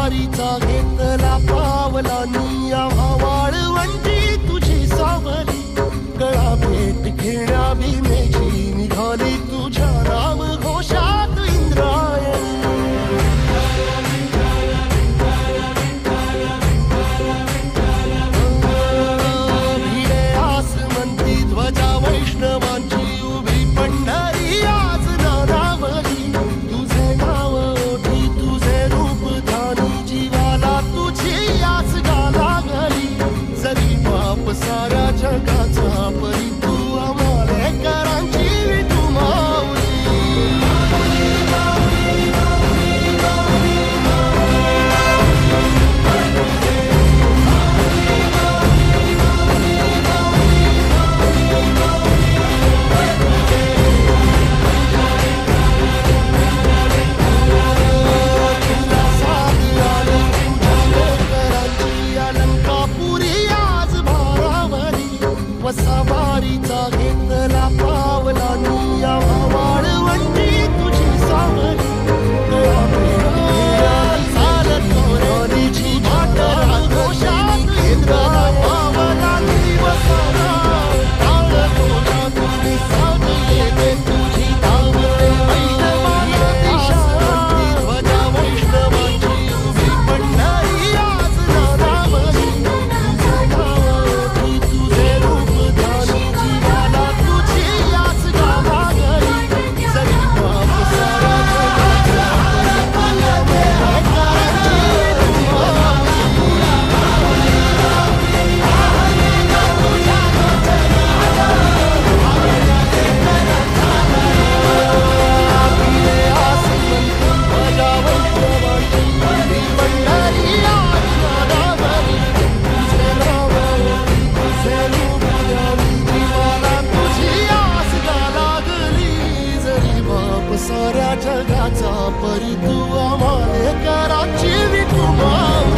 वारीचा घेतला पावला निया वाळवंटी तुझी सावली गळा भेट घेण्या भीमेची निघाली तुझ्या नाम घोषात इंद्रायणी भिडे आसमंती ध्वजा वैष्णवांची उभी पंढरी आज नानावली तुझे नाव ओठी तुझे रूप ध्यानी जीवाला तुझी आस गाला गली जरी बाप साऱ्या जगाचा परी तू आम्हालेकरांची तू माऊली तुला साथ आली तुझ्या लेकरांची अलंकापुरी आज भारावली वसावारीचा घेतला पावला निया वाळवंटी तुझी सावली गळा भेट चालत मोरारीची घाटा घोषात इंद्राला पावला दिवसाला काळ तुझ्या तुझी साथ येते तुझी धावते वैष्णवांची दिशावंती ध्वजा वैष्णवांची उभी पंढरी आज नानावली तुझे नाव ओठी तुझे रूप ध्यानी जीवाला तुझी आस गाला गली जरी बाप साऱ्या जगाचा परी तू भिडे आसमंती ध्वजा वैष्णवांची उभी पंढरी आज नानावली तुझे नाव ओठी तुझे रूप ध्यानी जीवाला तुझी आस गाला गली जरी बाप साऱ्या जगाचा परी तू आम्हालेकरांची तू माऊली